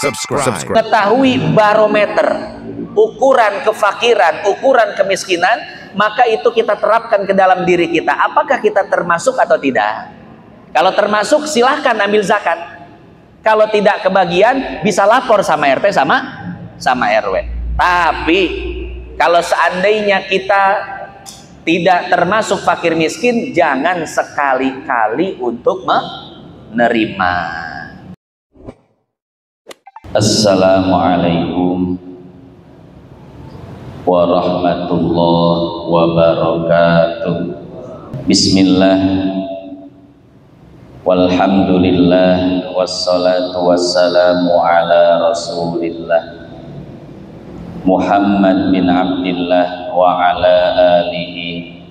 subscribe. Ketahui barometer, ukuran kefakiran, ukuran kemiskinan, maka itu kita terapkan ke dalam diri kita. Apakah kita termasuk atau tidak? Kalau termasuk, silahkan ambil zakat. Kalau tidak kebagian, bisa lapor sama RT sama RW. Tapi kalau seandainya kita tidak termasuk fakir miskin, jangan sekali-kali untuk menerima. Assalamualaikum warahmatullahi wabarakatuh. Bismillah, walhamdulillah, wassalatu wassalamu ala rasulillah Muhammad bin Abdillah wa ala alihi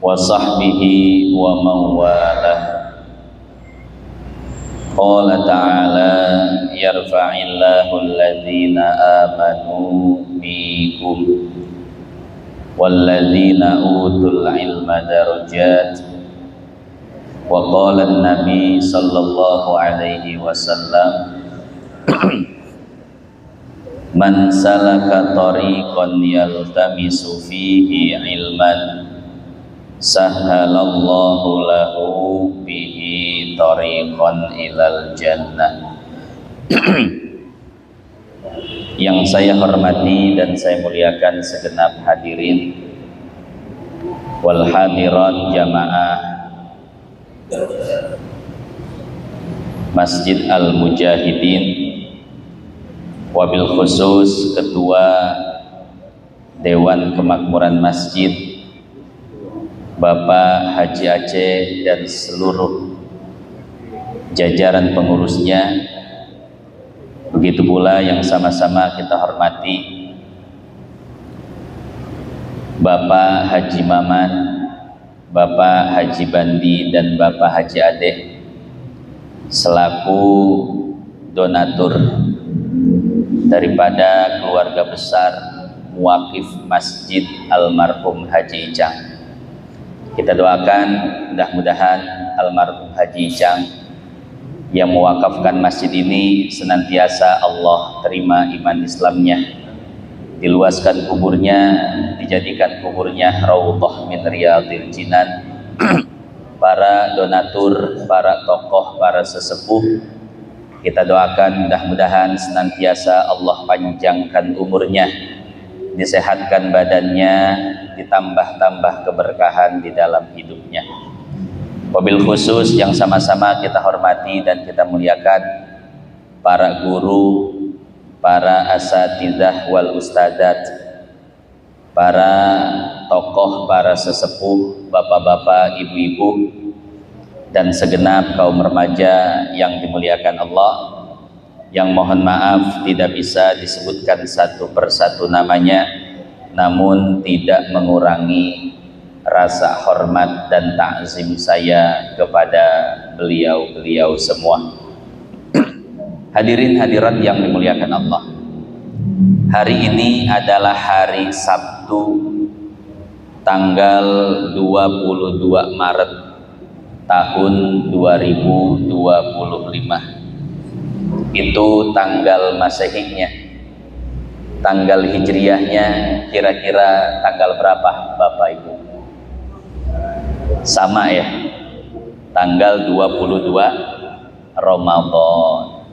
wa sahbihi wa mawalah. Qala ta'ala yarfa'illahu alladhina amanu minkum walladhina utul ilma darajat. Wa qala an-nabi sallallahu alaihi wasallam man salaka tariqan yaltamisu fihi ilman sahhalallahu lahu bihi tariqan ilal jannah. Yang saya hormati dan saya muliakan segenap hadirin wal hadirat jamaah Masjid Al-Mujahidin, wabil khusus Ketua Dewan Kemakmuran Masjid Bapak Haji Aceh dan seluruh jajaran pengurusnya, begitu pula yang sama-sama kita hormati Bapak Haji Maman, Bapak Haji Bandi, dan Bapak Haji Adeh selaku donatur daripada keluarga besar muwakif Masjid Almarhum Haji Icang. Kita doakan mudah-mudahan almarhum Haji Icang yang mewakafkan masjid ini senantiasa Allah terima iman Islamnya, diluaskan kuburnya, dijadikan kuburnya raudhah min riyadhil jinan. Para donatur, para tokoh, para sesepuh, kita doakan mudah-mudahan senantiasa Allah panjangkan umurnya, disehatkan badannya, ditambah-tambah keberkahan di dalam hidupnya. Wabil khusus yang sama-sama kita hormati dan kita muliakan para guru, para asatidzah wal ustadzat, para tokoh, para sesepuh, bapak-bapak, ibu-ibu, dan segenap kaum remaja yang dimuliakan Allah, yang mohon maaf tidak bisa disebutkan satu persatu namanya, namun tidak mengurangi rasa hormat dan ta'zim saya kepada beliau-beliau semua. Hadirin hadirat yang dimuliakan Allah, hari ini adalah hari Sabtu tanggal 22 Maret tahun 2025. Itu tanggal Masehinya. Tanggal Hijriyahnya kira-kira tanggal berapa Bapak Ibu? Sama ya, tanggal 22 Ramadan.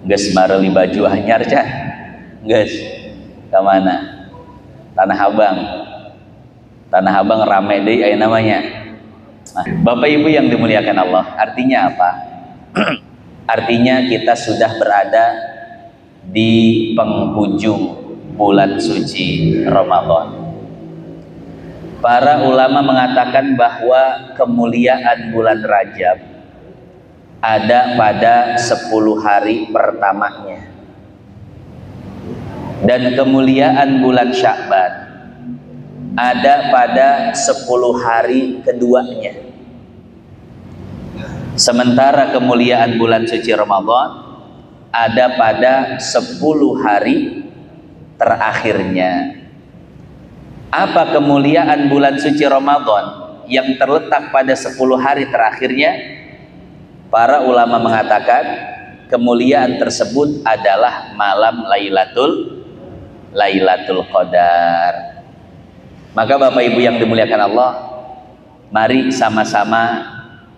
Geus mareli baju anyar cah? Geus. Ke mana? Tanah Abang. Tanah Abang rame deh aya namanya. Nah, Bapak Ibu yang dimuliakan Allah, artinya apa? Artinya kita sudah berada di penghujung bulan suci Ramadan. Para ulama mengatakan bahwa kemuliaan bulan Rajab ada pada 10 hari pertamanya, dan kemuliaan bulan Sya'ban ada pada 10 hari keduanya. Sementara kemuliaan bulan suci Ramadan ada pada 10 hari terakhirnya. Apa kemuliaan bulan suci Ramadan yang terletak pada 10 hari terakhirnya? Para ulama mengatakan kemuliaan tersebut adalah malam Lailatul Qadar. Maka Bapak Ibu yang dimuliakan Allah, mari sama-sama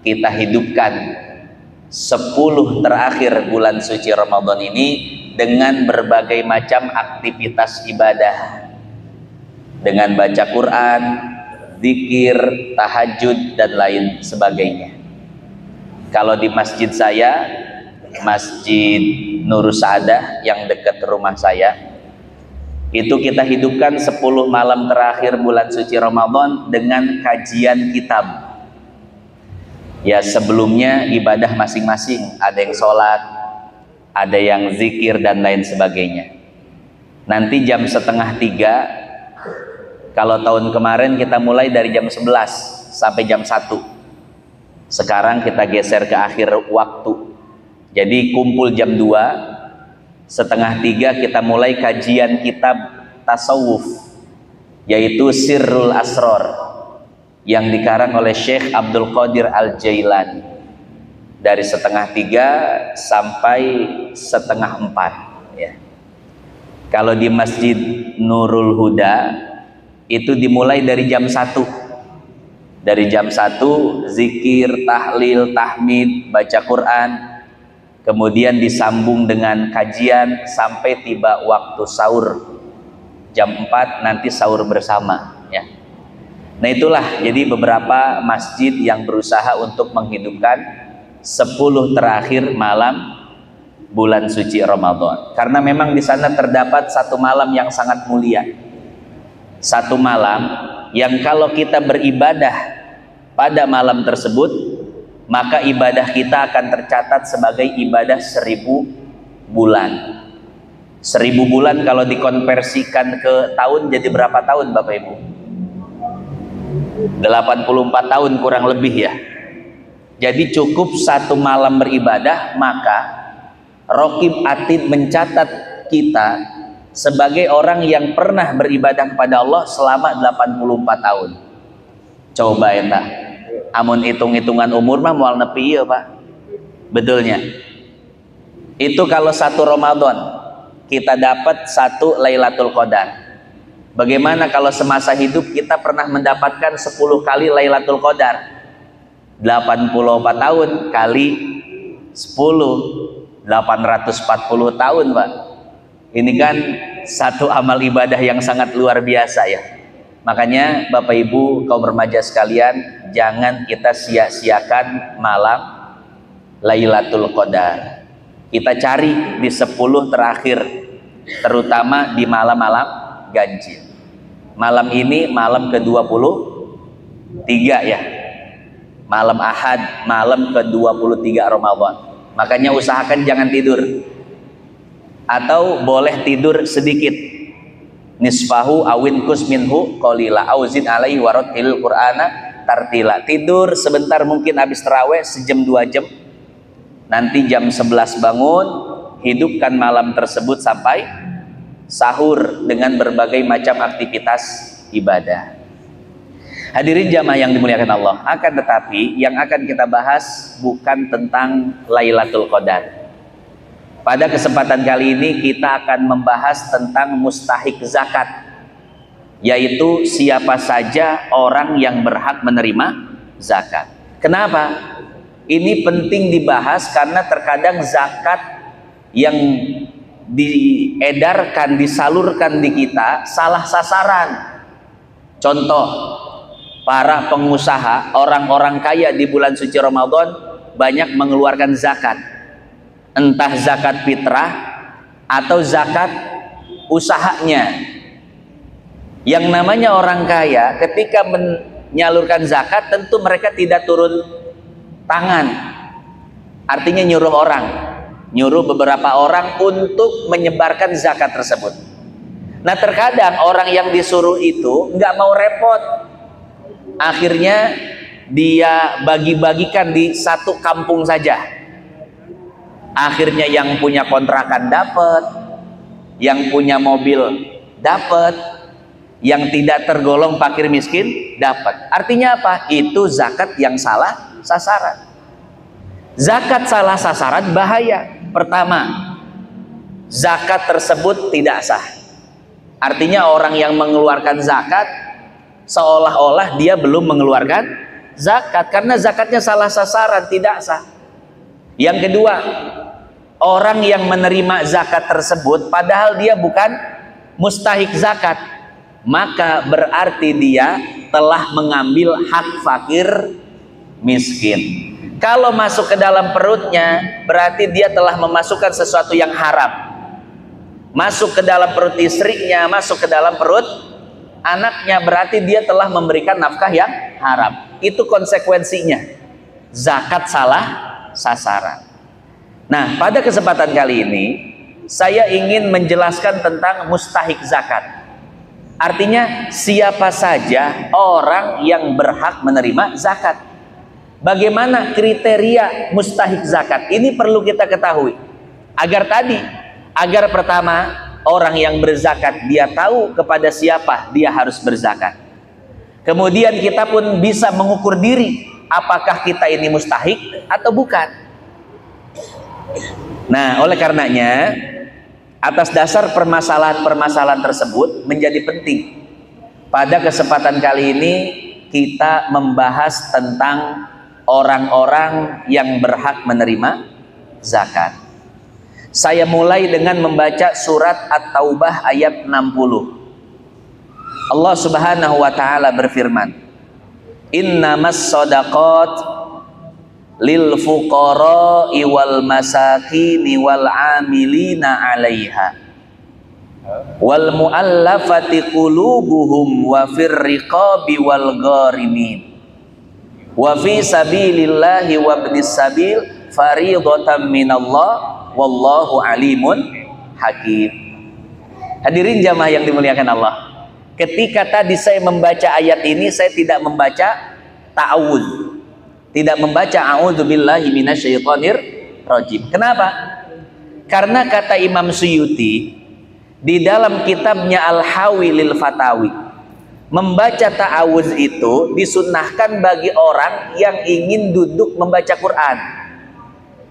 kita hidupkan 10 terakhir bulan suci Ramadan ini dengan berbagai macam aktivitas ibadah, dengan baca Quran, zikir, tahajud, dan lain sebagainya. Kalau di masjid saya, Masjid Nur Saadah yang dekat rumah saya, itu kita hidupkan 10 malam terakhir bulan suci Ramadan dengan kajian kitab. Ya, sebelumnya ibadah masing-masing, ada yang sholat, ada yang zikir, dan lain sebagainya. Nanti jam 2:30, kalau tahun kemarin kita mulai dari jam 11 sampai jam 1. Sekarang kita geser ke akhir waktu. Jadi kumpul jam 2, 2:30 kita mulai kajian kitab tasawuf, yaitu Sirrul Asror, yang dikarang oleh Syekh Abdul Qadir Al-Jailani, dari 2:30 sampai 3:30 ya. Kalau di Masjid Nurul Huda itu dimulai dari jam 1. Dari jam 1 zikir, tahlil, tahmid, baca Quran, kemudian disambung dengan kajian sampai tiba waktu sahur. Jam 4 nanti sahur bersama ya. Nah itulah jadi beberapa masjid yang berusaha untuk menghidupkan 10 terakhir malam bulan suci Ramadan. Karena memang di sana terdapat satu malam yang sangat mulia. Satu malam yang kalau kita beribadah pada malam tersebut, maka ibadah kita akan tercatat sebagai ibadah 1000 bulan. 1000 bulan kalau dikonversikan ke tahun jadi berapa tahun Bapak Ibu? 84 tahun kurang lebih ya. Jadi cukup satu malam beribadah, maka Raqib Atid mencatat kita sebagai orang yang pernah beribadah kepada Allah selama 84 tahun. Coba ya tak, amun hitung-hitungan umur mah mual nepi ya Pak. Betulnya itu kalau satu Ramadan kita dapat satu Lailatul Qadar. Bagaimana kalau semasa hidup kita pernah mendapatkan 10 kali Lailatul Qadar? 84 tahun kali 10, 840 tahun Pak. Ini kan satu amal ibadah yang sangat luar biasa ya. Makanya Bapak Ibu kaum remaja sekalian, jangan kita sia-siakan malam Lailatul Qadar. Kita cari di 10 terakhir, terutama di malam-malam ganjil. Malam ini malam ke-23 ya. Malam Ahad, malam ke-23 Ramadan. Makanya usahakan jangan tidur. Atau boleh tidur sedikit. Nisfahu awin kus minhu qalila auzid alaihi warattil qur'ana tartila. Tidur sebentar, mungkin habis tarawih sejam 2 jam. Nanti jam 11 bangun, hidupkan malam tersebut sampai sahur dengan berbagai macam aktivitas ibadah. Hadirin jamaah yang dimuliakan Allah, akan tetapi yang akan kita bahas bukan tentang Lailatul Qadar. Pada kesempatan kali ini kita akan membahas tentang mustahik zakat, yaitu siapa saja orang yang berhak menerima zakat. Kenapa? Ini penting dibahas karena terkadang zakat yang diedarkan, disalurkan di kita salah sasaran. Contoh, para pengusaha, orang-orang kaya di bulan suci Ramadan banyak mengeluarkan zakat. Entah zakat fitrah atau zakat usahanya. Yang namanya orang kaya ketika menyalurkan zakat tentu mereka tidak turun tangan. Artinya nyuruh orang, nyuruh beberapa orang untuk menyebarkan zakat tersebut. Nah terkadang orang yang disuruh itu nggak mau repot. Akhirnya dia bagi-bagikan di satu kampung saja. Akhirnya yang punya kontrakan dapat, yang punya mobil dapat, yang tidak tergolong fakir miskin dapat. Artinya apa? Itu zakat yang salah sasaran. Zakat salah sasaran bahaya. Pertama, zakat tersebut tidak sah. Artinya orang yang mengeluarkan zakat seolah-olah dia belum mengeluarkan zakat, karena zakatnya salah sasaran, tidak sah. Yang kedua, orang yang menerima zakat tersebut padahal dia bukan mustahik zakat, maka berarti dia telah mengambil hak fakir miskin. Kalau masuk ke dalam perutnya, berarti dia telah memasukkan sesuatu yang haram. Masuk ke dalam perut istrinya, masuk ke dalam perut anaknya, berarti dia telah memberikan nafkah yang haram. Itu konsekuensinya. Zakat salah sasaran. Nah, pada kesempatan kali ini saya ingin menjelaskan tentang mustahik zakat. Artinya siapa saja orang yang berhak menerima zakat. Bagaimana kriteria mustahik zakat? Ini perlu kita ketahui. Agar pertama, orang yang berzakat dia tahu kepada siapa dia harus berzakat. Kemudian kita pun bisa mengukur diri apakah kita ini mustahik atau bukan. Nah, oleh karenanya atas dasar permasalahan-permasalahan tersebut menjadi penting. Pada kesempatan kali ini kita membahas tentang orang-orang yang berhak menerima zakat. Saya mulai dengan membaca surat At-Taubah ayat 60. Allah Subhanahu wa taala berfirman, "Innamas shadaqat lil fuqara'i wal masakini wal 'amilina 'alaiha wal mu'allafati qulubuhum wa fir riqabi wal gharimin wa fi sabilillahi wa ibnis sabil fariidatan minallah wallahu alimun hakim." Hadirin jamaah yang dimuliakan Allah, ketika tadi saya membaca ayat ini, saya tidak membaca ta'awudz, tidak membaca a'udzubillahi minasyaitonir rajim. Kenapa? Karena kata Imam Suyuti di dalam kitabnya Al-Hawi lil Fatawi, membaca ta'awudz itu disunnahkan bagi orang yang ingin duduk membaca Quran.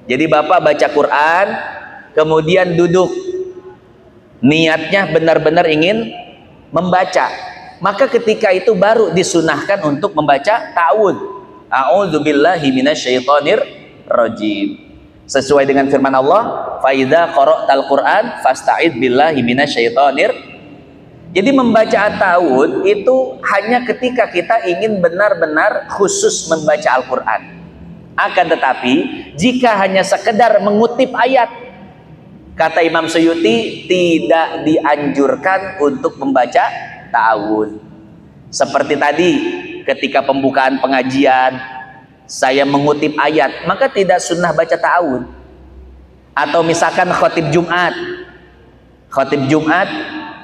Jadi bapak baca Quran, kemudian duduk, niatnya benar-benar ingin membaca, maka ketika itu baru disunahkan untuk membaca ta'awudz, a'udzubillahi minasyaitonir rajim, sesuai dengan firman Allah, fa idza qara'tal Qur'an fasta'id billahi minasyaitonir. Jadi membaca ta'awudz itu hanya ketika kita ingin benar-benar khusus membaca Al-Quran. Akan tetapi jika hanya sekedar mengutip ayat, kata Imam Suyuti tidak dianjurkan untuk membaca ta'awudz. Seperti tadi ketika pembukaan pengajian saya mengutip ayat, maka tidak sunnah baca ta'awudz. Atau misalkan khotib Jumat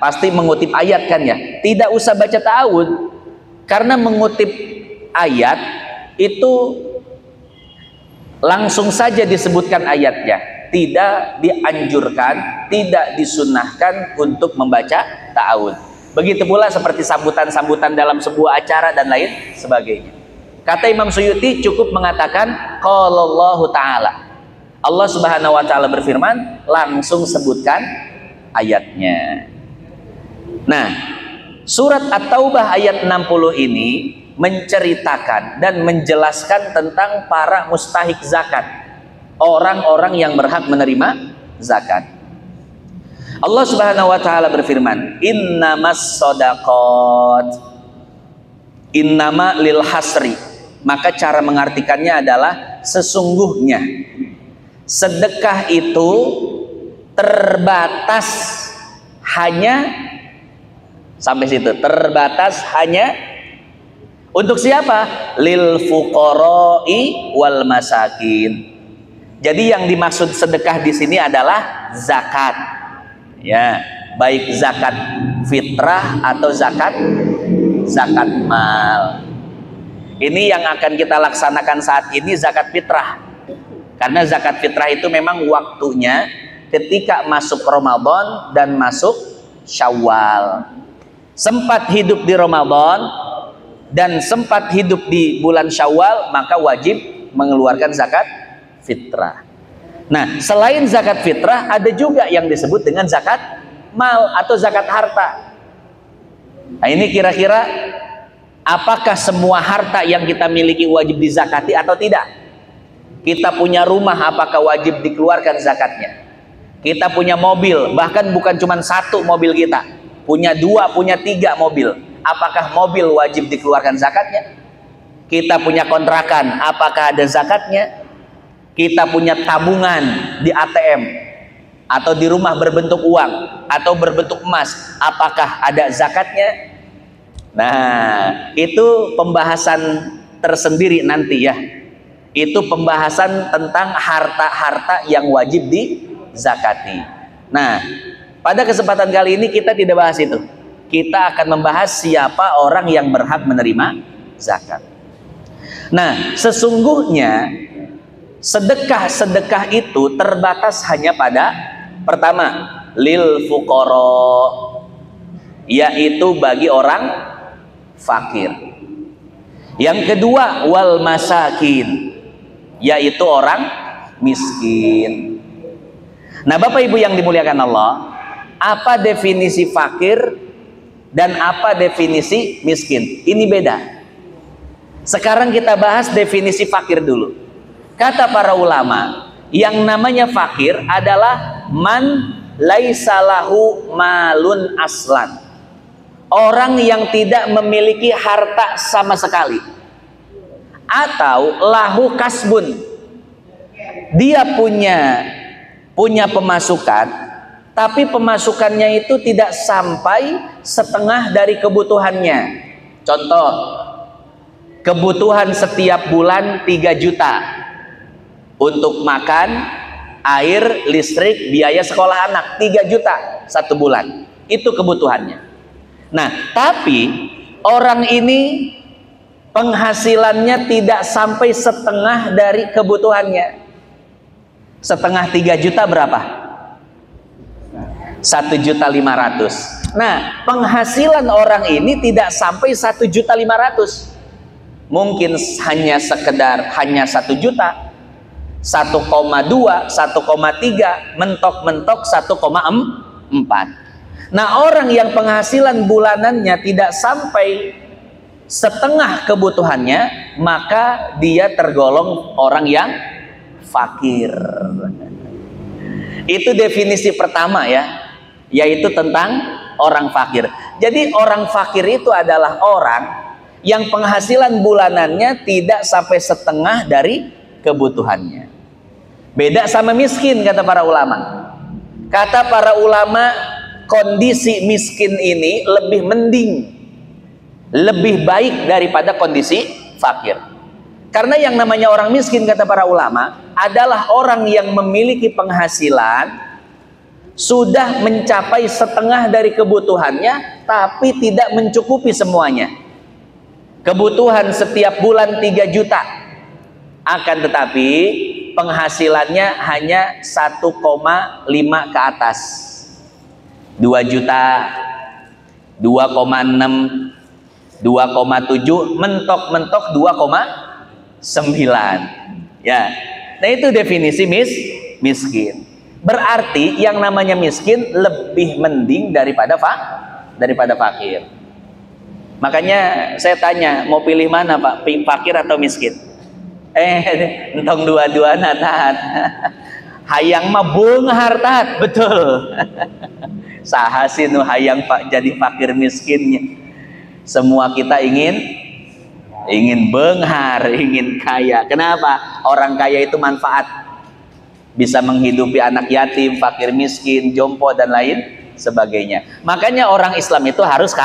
pasti mengutip ayat kan ya, tidak usah baca ta'awudz, karena mengutip ayat itu langsung saja disebutkan ayatnya, tidak dianjurkan, tidak disunnahkan untuk membaca ta'awudz. Begitu pula seperti sambutan-sambutan dalam sebuah acara dan lain sebagainya. Kata Imam Suyuti cukup mengatakan qalallahu ta'ala, Allah Subhanahu wa taala berfirman, langsung sebutkan ayatnya. Nah, surat At-Taubah ayat 60 ini menceritakan dan menjelaskan tentang para mustahik zakat, orang-orang yang berhak menerima zakat. Allah Subhanahu wa taala berfirman, "Innamas shadaqat." Innama lil hasri. Maka cara mengartikannya adalah sesungguhnya. Sedekah itu terbatas hanya sampai situ, terbatas hanya untuk siapa? Lil fuqara'i wal masakin. Jadi yang dimaksud sedekah di sini adalah zakat. Ya, baik zakat fitrah atau zakat mal. Ini yang akan kita laksanakan saat ini, zakat fitrah. Karena zakat fitrah itu memang waktunya ketika masuk Ramadan dan masuk Syawal. Sempat hidup di Ramadan dan sempat hidup di bulan Syawal, maka wajib mengeluarkan zakat fitrah. Nah, selain zakat fitrah, ada juga yang disebut dengan zakat mal atau zakat harta. Nah, ini kira-kira apakah semua harta yang kita miliki wajib dizakati atau tidak? Kita punya rumah, apakah wajib dikeluarkan zakatnya? Kita punya mobil, bahkan bukan cuma satu mobil kita, punya 2, punya 3 mobil. Apakah mobil wajib dikeluarkan zakatnya? Kita punya kontrakan, apakah ada zakatnya? Kita punya tabungan di ATM atau di rumah berbentuk uang atau berbentuk emas, apakah ada zakatnya? Nah, itu pembahasan tersendiri nanti ya. Itu pembahasan tentang harta-harta yang wajib dizakati. Nah, pada kesempatan kali ini kita tidak bahas itu. Kita akan membahas siapa orang yang berhak menerima zakat. Nah, sesungguhnya sedekah-sedekah itu terbatas hanya pada pertama, lil fuqara, yaitu bagi orang fakir. Yang kedua, wal masakin, yaitu orang miskin. Nah, Bapak Ibu yang dimuliakan Allah, apa definisi fakir dan apa definisi miskin? Ini beda. Sekarang kita bahas definisi fakir dulu. Kata para ulama, yang namanya fakir adalah man laisa lahu malun aslan. Orang yang tidak memiliki harta sama sekali. Atau lahu kasbun. Dia punya pemasukan, tapi pemasukannya itu tidak sampai setengah dari kebutuhannya. Contoh, kebutuhan setiap bulan 3 juta. Untuk makan, air, listrik, biaya sekolah anak 3 juta 1 bulan. Itu kebutuhannya. Nah, tapi orang ini penghasilannya tidak sampai setengah dari kebutuhannya. Setengah 3 juta berapa? 1.500.000. Nah, penghasilan orang ini tidak sampai 1.500.000. Mungkin hanya 1 juta. 1,2, 1,3, mentok-mentok 1,4. Nah, orang yang penghasilan bulanannya tidak sampai setengah kebutuhannya, maka dia tergolong orang yang fakir. Itu definisi pertama ya, yaitu tentang orang fakir. Jadi orang fakir itu adalah orang yang penghasilan bulanannya tidak sampai setengah dari kebutuhannya. Beda sama miskin, kata para ulama. Kata para ulama, kondisi miskin ini lebih mending, lebih baik daripada kondisi fakir. Karena yang namanya orang miskin, kata para ulama, adalah orang yang memiliki penghasilan sudah mencapai setengah dari kebutuhannya, tapi tidak mencukupi semuanya. Kebutuhan setiap bulan 3 juta, akan tetapi penghasilannya hanya 1,5 ke atas. 2 juta, 2,6, 2,7, mentok-mentok 2,9. Ya. Nah, itu definisi miskin. Berarti yang namanya miskin lebih mending daripada fakir. Makanya saya tanya, mau pilih mana Pak? Fakir atau miskin? Entong dua-duana taat. Hayang mah beunghar taat, betul. Saha sih nu hayang Pak jadi fakir miskinnya. Semua kita ingin beunghar, ingin kaya. Kenapa? Orang kaya itu manfaat. Bisa menghidupi anak yatim, fakir miskin, jompo dan lain sebagainya. Makanya orang Islam itu harus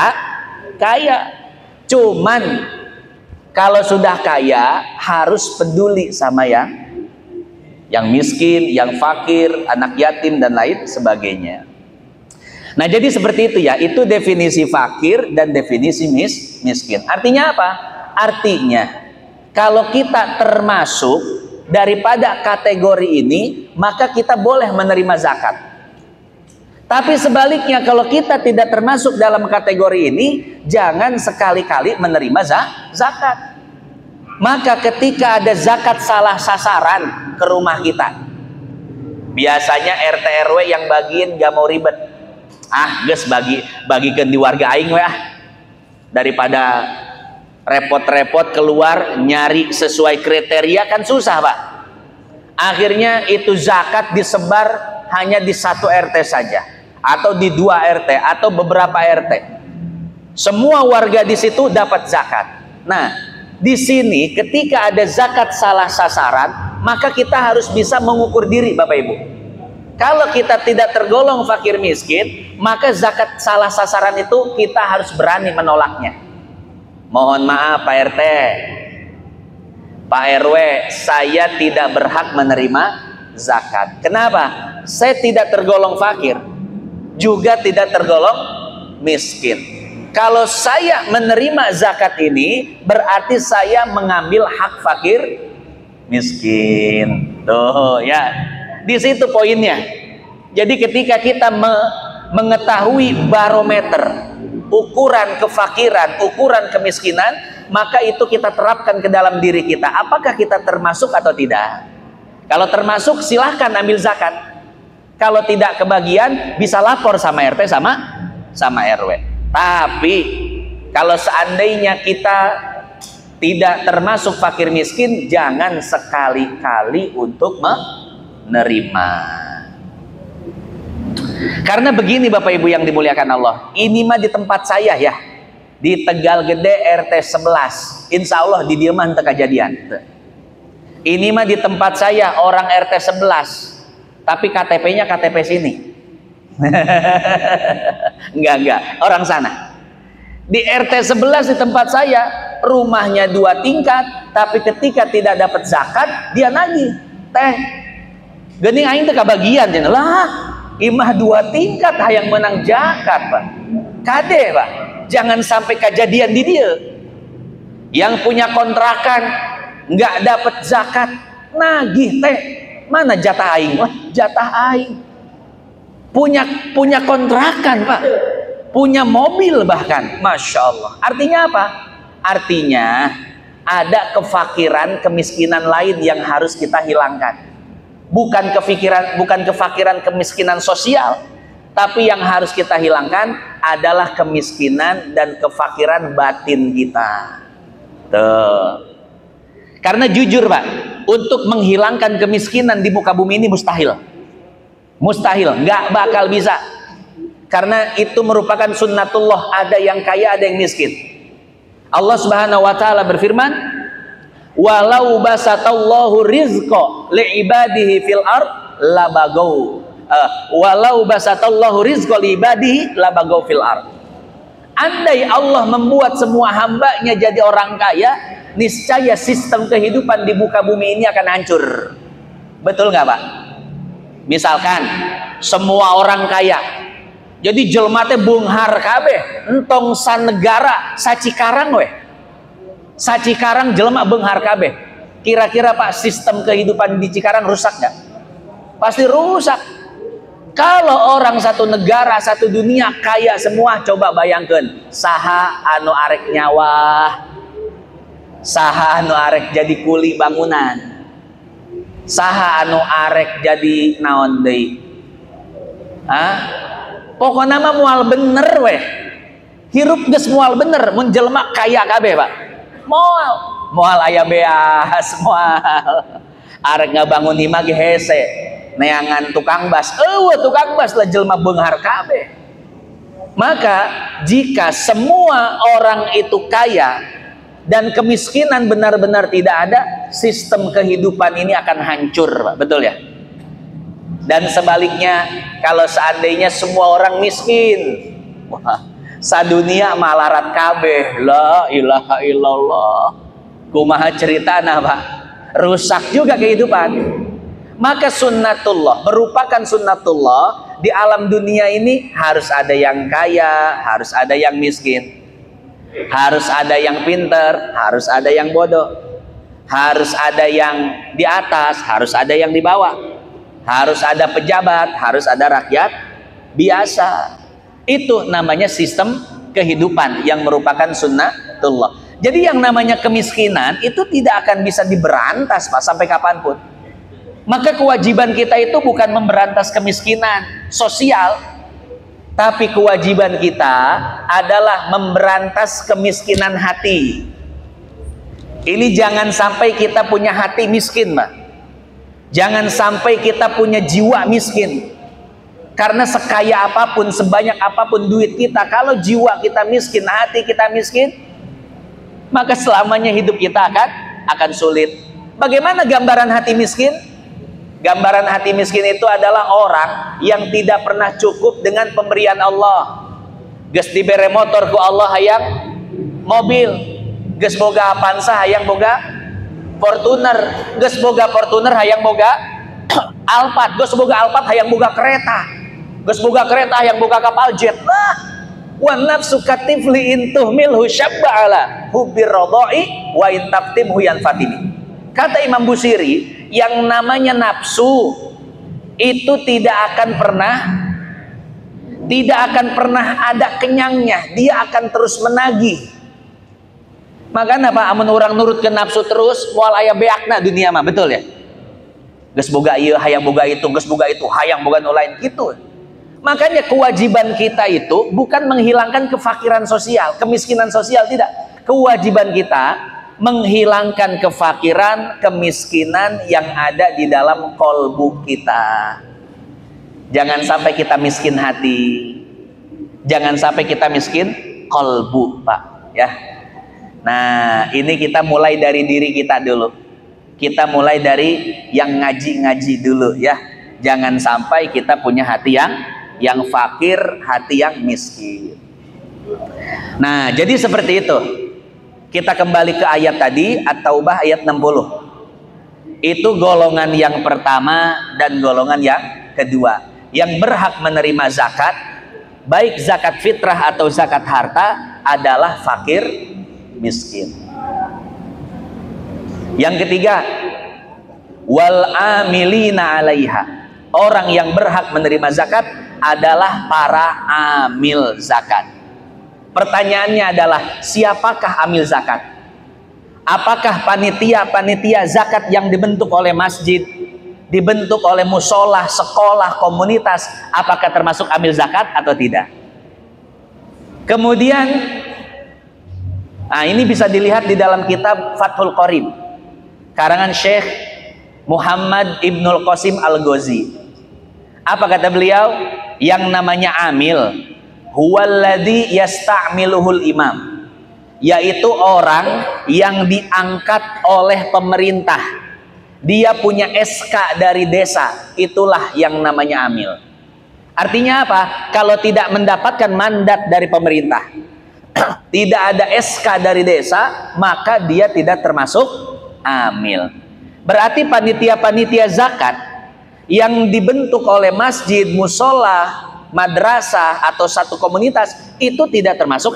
kaya. Cuman kalau sudah kaya harus peduli sama yang miskin, yang fakir, anak yatim dan lain sebagainya. Nah, jadi seperti itu ya. Itu definisi fakir dan definisi miskin. Artinya apa? Artinya kalau kita termasuk daripada kategori ini, maka kita boleh menerima zakat. Tapi sebaliknya, kalau kita tidak termasuk dalam kategori ini, jangan sekali-kali menerima zakat. Maka ketika ada zakat salah sasaran ke rumah kita, Biasanya RT RW yang bagiin gak mau ribet. Guys bagikan di warga aing we daripada repot-repot keluar nyari sesuai kriteria kan susah Pak. Akhirnya itu zakat disebar hanya di satu RT saja, atau di 2 RT, atau beberapa RT. Semua warga di situ dapat zakat. Nah, di sini ketika ada zakat salah sasaran, maka kita harus bisa mengukur diri Bapak Ibu. Kalau kita tidak tergolong fakir miskin, maka zakat salah sasaran itu kita harus berani menolaknya. Mohon maaf Pak RT, Pak RW, saya tidak berhak menerima zakat. Kenapa? Saya tidak tergolong fakir, juga tidak tergolong miskin. Kalau saya menerima zakat ini, berarti saya mengambil hak fakir miskin. Tuh ya, di situ poinnya. Jadi ketika kita mengetahui barometer, ukuran kefakiran, ukuran kemiskinan, maka itu kita terapkan ke dalam diri kita. Apakah kita termasuk atau tidak? Kalau termasuk, silahkan ambil zakat. Kalau tidak kebagian, bisa lapor sama RT sama RW. Tapi kalau seandainya kita tidak termasuk fakir miskin, jangan sekali-kali untuk menerima. Karena begini Bapak Ibu yang dimuliakan Allah, ini mah di tempat saya ya, di Tegal Gede RT 11, insya Allah di dia mah teu kejadian. Ini mah di tempat saya orang RT 11, tapi KTP-nya KTP sini. Enggak, orang sana. Di RT 11 di tempat saya, rumahnya 2 tingkat, tapi ketika tidak dapat zakat, dia nagih. Teh, geuning aing teh kabagian cenah. Lah, imah 2 tingkat hayang menang zakat, Pak. Kade, Pak. Jangan sampai kejadian di dia. Yang punya kontrakan nggak dapat zakat, nagih teh. Mana jatah aing? Wah, jatah aing. Punya kontrakan, Pak. Punya mobil bahkan. Masya Allah. Artinya apa? Artinya ada kefakiran, kemiskinan lain yang harus kita hilangkan. Bukan kefakiran, kemiskinan sosial, tapi yang harus kita hilangkan adalah kemiskinan dan kefakiran batin kita. Tuh. Karena jujur Pak, untuk menghilangkan kemiskinan di muka bumi ini mustahil. Mustahil, nggak bakal bisa. Karena itu merupakan sunnatullah, ada yang kaya, ada yang miskin. Allah Subhanahu wa taala berfirman, "Walau basatallahu rizqa li'ibadihi fil ard labagau." Walau basatallahu rizqa li'ibadihi labagau fil ard. Andai Allah membuat semua hambanya jadi orang kaya, niscaya sistem kehidupan di muka bumi ini akan hancur. Betul nggak Pak? Misalkan semua orang kaya, jadi jelma teh beunghar kabeh, entong sanegara sacikarang weh. Sacikarang jelma beunghar kabeh. Kira-kira Pak, sistem kehidupan di Cikarang rusak nggak? Pasti rusak. Kalau orang satu negara, satu dunia kaya semua, coba bayangkan, saha anu arek nyawa, saha anu arek jadi kuli bangunan, saha anu arek jadi naon deui. Pokoknya mah mual bener weh. Hirup geus mual bener, mun jelema kaya kabeh, Pak. Moal aya beas, moal arek ngabangun imah ge hese neangan tukang bas. Tukang bas lah jelema beunghar kabeh. Maka jika semua orang itu kaya dan kemiskinan benar-benar tidak ada, sistem kehidupan ini akan hancur, Pak. Betul ya? Dan sebaliknya, kalau seandainya semua orang miskin, wah, sadunia malarat kabeh. La ilaha illallah. Kumaha ceritana, Pak? Rusak juga kehidupan. Maka sunnatullah, merupakan sunnatullah di alam dunia ini, harus ada yang kaya, harus ada yang miskin. Harus ada yang pinter, harus ada yang bodoh. Harus ada yang di atas, harus ada yang di bawah. Harus ada pejabat, harus ada rakyat biasa. Itu namanya sistem kehidupan yang merupakan sunnatullah. Jadi yang namanya kemiskinan itu tidak akan bisa diberantas Pak sampai kapanpun. Maka kewajiban kita itu bukan memberantas kemiskinan sosial, tapi kewajiban kita adalah memberantas kemiskinan hati. Ini jangan sampai kita punya hati miskin, Mbak. Jangan sampai kita punya jiwa miskin. Karena sekaya apapun, sebanyak apapun duit kita, kalau jiwa kita miskin, hati kita miskin, maka selamanya hidup kita akan sulit. Bagaimana gambaran hati miskin? Gambaran hati miskin itu adalah orang yang tidak pernah cukup dengan pemberian Allah. Geus dibere motor ku Allah hayang mobil, geus boga Avanza hayang boga Fortuner, geus boga Fortuner hayang boga Alphard, geus boga Alphard hayang boga kereta, geus boga kereta hayang boga kapal jet. Lah, wa nafsu katifli intuhmilhu syabba ala hubbir radai wa in taftimhu yanfatini. Kata Imam Busiri, yang namanya nafsu itu tidak akan pernah ada kenyangnya, dia akan terus menagih. Makanya Pak, amun orang nurut ke nafsu terus, moal aya beakna dunia mah, betul ya? Geus boga ieu hayang boga itu, geus boga itu hayang boga nu lain gitu. Makanya kewajiban kita itu bukan menghilangkan kefakiran sosial, kemiskinan sosial, tidak. Kewajiban kita menghilangkan kefakiran, kemiskinan yang ada di dalam kolbu kita. Jangan sampai kita miskin hati, jangan sampai kita miskin kolbu, Pak, ya. Nah, ini kita mulai dari diri kita dulu. Kita mulai dari yang ngaji-ngaji dulu, ya. Jangan sampai kita punya hati yang fakir, hati yang miskin. Nah, jadi seperti itu. Kita kembali ke ayat tadi, At-Taubah ayat 60. Itu golongan yang pertama dan golongan yang kedua. Yang berhak menerima zakat, baik zakat fitrah atau zakat harta, adalah fakir miskin. Yang ketiga, wal amilina 'alaiha. Orang yang berhak menerima zakat adalah para amil zakat. Pertanyaannya adalah, siapakah amil zakat? Apakah panitia-panitia zakat yang dibentuk oleh masjid, dibentuk oleh musola, sekolah, komunitas, apakah termasuk amil zakat atau tidak? Kemudian, nah ini bisa dilihat di dalam kitab Fathul Qorib, karangan Syekh Muhammad Ibnul Qasim Al-Ghazi. Apa kata beliau? Yang namanya amil huwallazi yasta'miluhul imam, yaitu orang yang diangkat oleh pemerintah. Dia punya SK dari desa, itulah yang namanya amil. Artinya apa? Kalau tidak mendapatkan mandat dari pemerintah, tidak ada SK dari desa, maka dia tidak termasuk amil. Berarti panitia-panitia zakat yang dibentuk oleh masjid, musola, madrasah atau satu komunitas itu tidak termasuk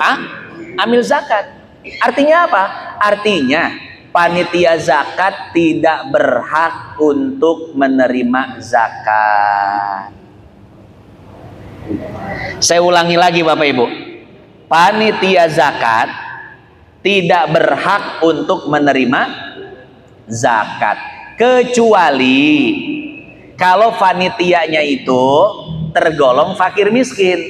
amil zakat. Artinya apa? Artinya panitia zakat tidak berhak untuk menerima zakat. Saya ulangi lagi Bapak Ibu, panitia zakat tidak berhak untuk menerima zakat, kecuali kalau panitianya itu tergolong fakir miskin.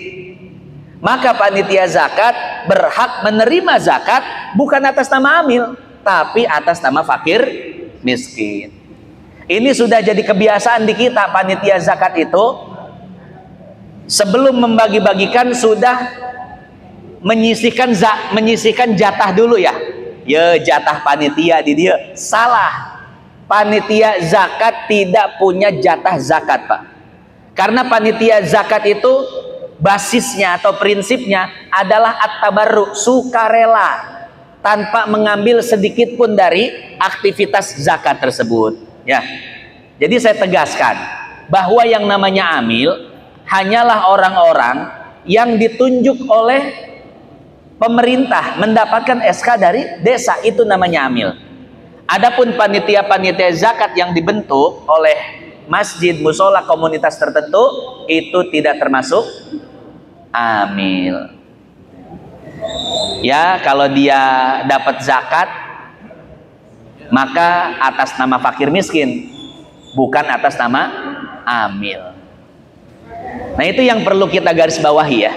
Maka panitia zakat berhak menerima zakat bukan atas nama amil, tapi atas nama fakir miskin. Ini sudah jadi kebiasaan di kita. Panitia zakat itu sebelum membagi-bagikan sudah menyisihkan jatah dulu ya. Ya, jatah panitia di dia. Salah. Panitia zakat tidak punya jatah zakat, Pak. Karena panitia zakat itu basisnya atau prinsipnya adalah at-tabarru, sukarela, tanpa mengambil sedikit pun dari aktivitas zakat tersebut. Ya. Jadi saya tegaskan bahwa yang namanya amil hanyalah orang-orang yang ditunjuk oleh pemerintah mendapatkan SK dari desa, itu namanya amil. Adapun panitia-panitia zakat yang dibentuk oleh masjid, musola, komunitas tertentu, itu tidak termasuk amil. Ya, kalau dia dapat zakat maka atas nama fakir miskin. bukan atas nama amil. Nah, itu yang perlu kita garis bawahi ya,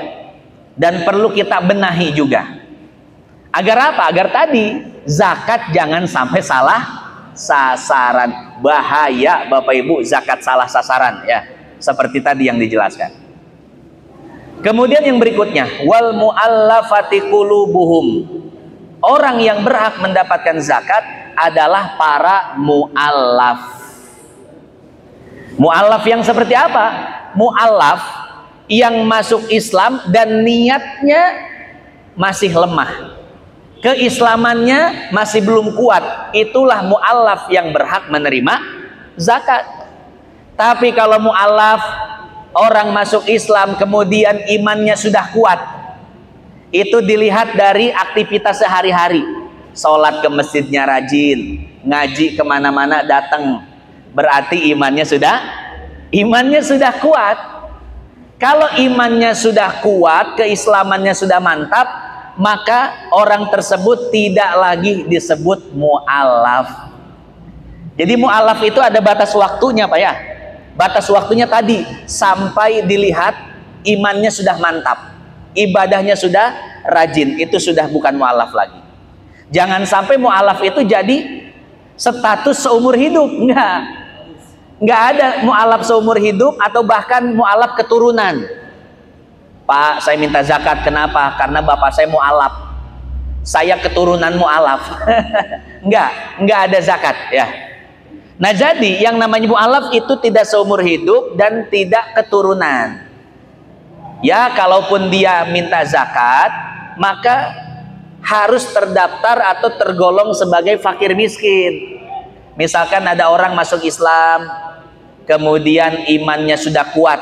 dan perlu kita benahi juga. Agar apa? Agar tadi zakat jangan sampai salah sasaran. Bahaya Bapak Ibu zakat salah sasaran ya, seperti tadi yang dijelaskan. Kemudian yang berikutnya, wal muallafati qulubuhum. Orang yang berhak mendapatkan zakat adalah para muallaf. Muallaf yang seperti apa? Muallaf yang masuk Islam dan niatnya masih lemah, keislamannya masih belum kuat, itulah muallaf yang berhak menerima zakat. Tapi kalau muallaf orang masuk Islam kemudian imannya sudah kuat, itu dilihat dari aktivitas sehari-hari. Sholat ke masjidnya rajin, ngaji kemana-mana datang, berarti imannya sudah kuat. Kalau imannya sudah kuat, keislamannya sudah mantap, maka orang tersebut tidak lagi disebut mu'allaf. Jadi mu'allaf itu ada batas waktunya Pak ya. Batas waktunya tadi sampai dilihat imannya sudah mantap, ibadahnya sudah rajin, itu sudah bukan mu'allaf lagi. Jangan sampai mu'allaf itu jadi status seumur hidup. Nggak ada mu'allaf seumur hidup atau bahkan mu'allaf keturunan. Pak, saya minta zakat, kenapa? Karena bapak saya mu'allaf, saya keturunan mu'allaf. Nggak ada zakat ya. Nah, jadi yang namanya mu'allaf itu tidak seumur hidup dan tidak keturunan. Ya, kalaupun dia minta zakat, maka harus terdaftar atau tergolong sebagai fakir miskin. Misalkan ada orang masuk Islam, kemudian imannya sudah kuat,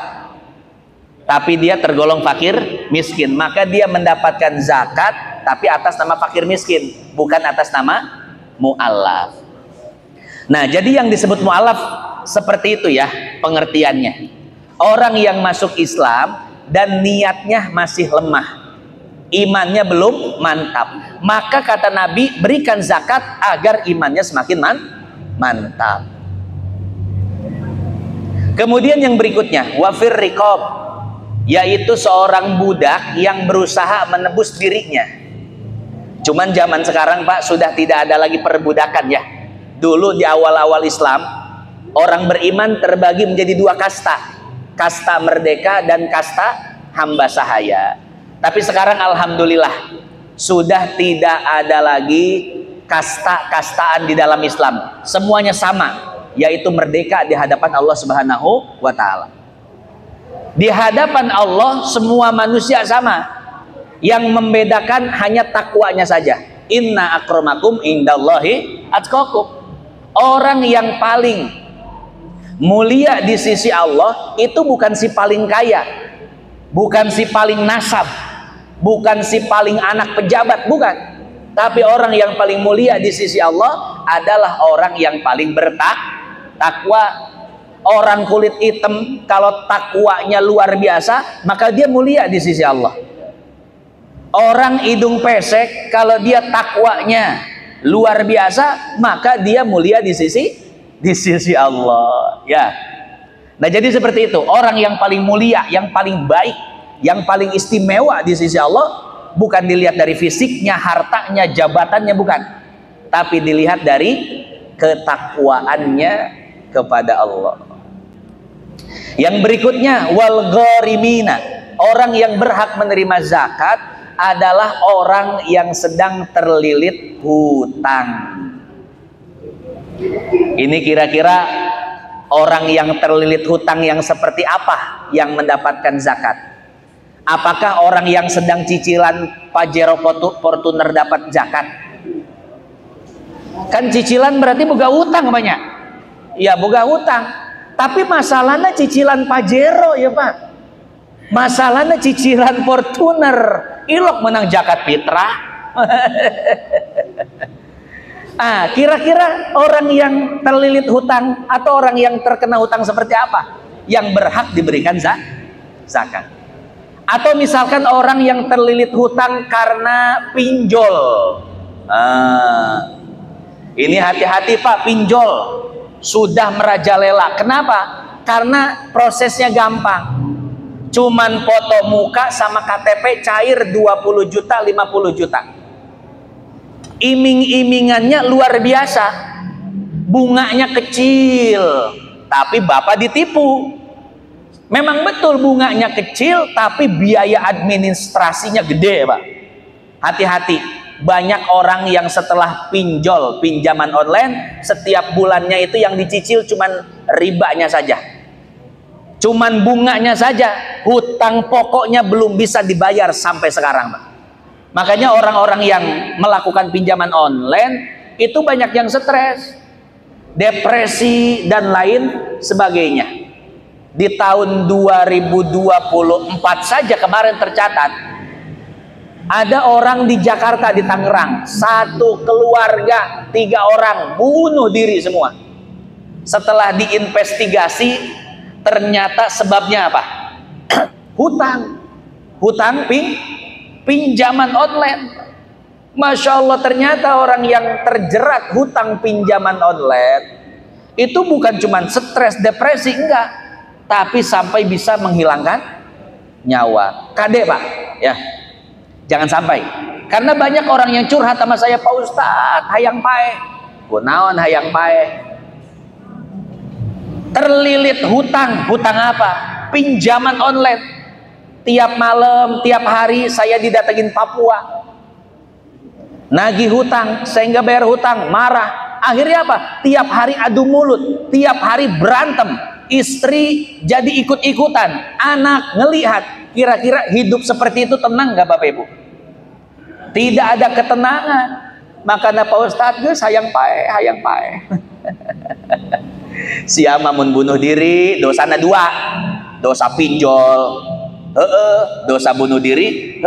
tapi dia tergolong fakir miskin, maka dia mendapatkan zakat tapi atas nama fakir miskin, bukan atas nama mu'allaf. Nah, jadi yang disebut mu'allaf seperti itu ya pengertiannya. Orang yang masuk Islam dan niatnya masih lemah, imannya belum mantap, maka kata Nabi, berikan zakat agar imannya semakin mantap. Kemudian yang berikutnya, wafir riqab, yaitu seorang budak yang berusaha menebus dirinya. Cuman zaman sekarang Pak sudah tidak ada lagi perbudakan ya. Dulu di awal-awal Islam, orang beriman terbagi menjadi dua kasta, kasta merdeka dan kasta hamba sahaya. Tapi sekarang alhamdulillah sudah tidak ada lagi kasta-kastaan di dalam Islam. Semuanya sama, yaitu merdeka di hadapan Allah Subhanahu wa taala. Di hadapan Allah semua manusia sama. Yang membedakan hanya takwanya saja. Inna akramakum indallahi atqakum. Orang yang paling mulia di sisi Allah itu bukan si paling kaya, bukan si paling nasab, bukan si paling anak pejabat, bukan. Tapi orang yang paling mulia di sisi Allah adalah orang yang paling bertakwa. Orang kulit hitam kalau takwanya luar biasa, maka dia mulia di sisi Allah. Orang hidung pesek kalau dia takwanya luar biasa, maka dia mulia di sisi Allah ya. Nah, jadi seperti itu. Orang yang paling mulia, yang paling baik, yang paling istimewa di sisi Allah bukan dilihat dari fisiknya, hartanya, jabatannya, bukan, tapi dilihat dari ketakwaannya kepada Allah. Yang berikutnya, wal gharimina, orang yang berhak menerima zakat adalah orang yang sedang terlilit hutang. Ini kira-kira orang yang terlilit hutang yang seperti apa yang mendapatkan zakat? Apakah orang yang sedang cicilan Pajero Fortuner dapat zakat? Kan cicilan berarti boga hutang banyak. Ya, boga hutang. Tapi masalahnya cicilan Pajero ya Pak. Masalahnya cicilan Fortuner. Ilok menang zakat fitrah. Kira-kira orang yang terlilit hutang atau orang yang terkena hutang seperti apa yang berhak diberikan zakat? Atau misalkan orang yang terlilit hutang karena pinjol. Ini hati-hati Pak, pinjol. sudah merajalela. Kenapa? Karena prosesnya gampang. Cuman foto muka sama KTP cair 20 juta, 50 juta. Iming-imingannya luar biasa. Bunganya kecil, tapi bapak ditipu. Memang betul bunganya kecil, tapi biaya administrasinya gede, Pak. Hati-hati. Banyak orang yang setelah pinjaman online, setiap bulannya itu yang dicicil cuman ribanya saja, cuman bunganya saja, hutang pokoknya belum bisa dibayar sampai sekarang, Pak. Makanya orang-orang yang melakukan pinjaman online itu banyak yang stres, depresi dan lain sebagainya. Di tahun 2024 saja kemarin tercatat ada orang di Jakarta, di Tangerang, satu keluarga 3 orang bunuh diri semua. Setelah diinvestigasi, ternyata sebabnya apa? Hutang pinjaman online. Masya Allah, ternyata orang yang terjerat hutang pinjaman online itu bukan cuma stres, depresi, enggak, tapi sampai bisa menghilangkan nyawa. Kade, Pak, ya. Jangan sampai. Karena banyak orang yang curhat sama saya, Pak Ustadz, hayang pae. Kunaon hayang pae? Terlilit hutang. Hutang apa? Pinjaman online. Tiap malam, tiap hari saya didatengin Papua. Nagih hutang, saya nggak bayar hutang, marah. Akhirnya apa? Tiap hari adu mulut, tiap hari berantem. Istri jadi ikut-ikutan, anak ngelihat. Kira-kira hidup seperti itu tenang nggak Bapak Ibu? Tidak ada ketenangan. Makanya Pak Ustadz geus hayang pae. Si Amamun bunuh diri, dosana 2. Dosa pinjol, dosa bunuh diri,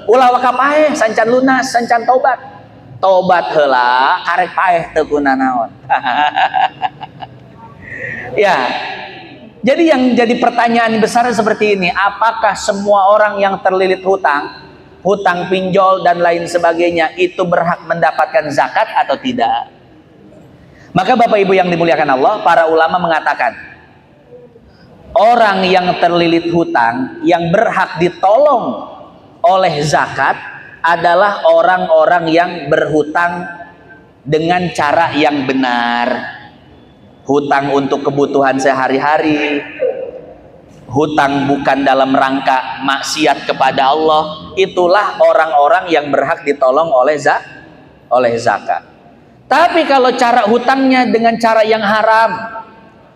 ulah waka pae, sancan lunas, sancan tobat. Tobat heula, karek pae teu kunanaon. Ya. Jadi yang jadi pertanyaan besar seperti ini, apakah semua orang yang terlilit hutang pinjol dan lain sebagainya itu berhak mendapatkan zakat atau tidak? Maka Bapak Ibu yang dimuliakan Allah, para ulama mengatakan orang yang terlilit hutang yang berhak ditolong oleh zakat adalah orang-orang yang berhutang dengan cara yang benar. Hutang untuk kebutuhan sehari-hari, hutang bukan dalam rangka maksiat kepada Allah, itulah orang-orang yang berhak ditolong oleh zakat. Tapi kalau cara hutangnya dengan cara yang haram,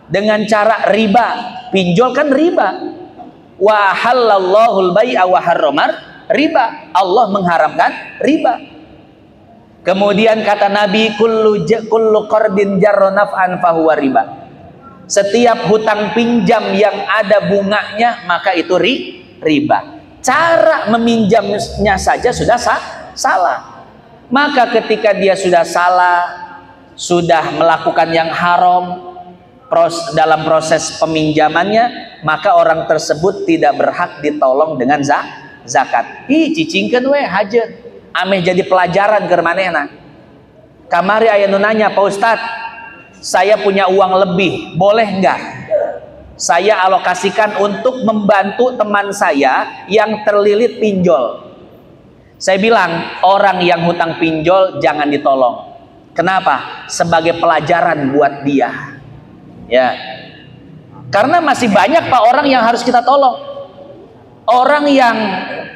dengan cara riba, pinjol kan riba. Wa halallahu al-bai'a wa harramar riba. Allah mengharamkan riba. Kemudian kata Nabi, kullu qardin jarra naf'an fahuwa riba. Setiap hutang pinjam yang ada bunganya maka itu riba. Cara meminjamnya saja sudah salah. Maka ketika dia sudah salah, sudah melakukan yang haram dalam proses peminjamannya, maka orang tersebut tidak berhak ditolong dengan zakat. Cicingkeun we hajeut. Ameh jadi pelajaran ke manehna. Kamari aya nu nanya, Pak Ustadz, saya punya uang lebih, boleh enggak saya alokasikan untuk membantu teman saya yang terlilit pinjol? Saya bilang, orang yang hutang pinjol jangan ditolong. Kenapa? Sebagai pelajaran buat dia. Ya. Karena masih banyak Pak orang yang harus kita tolong. Orang yang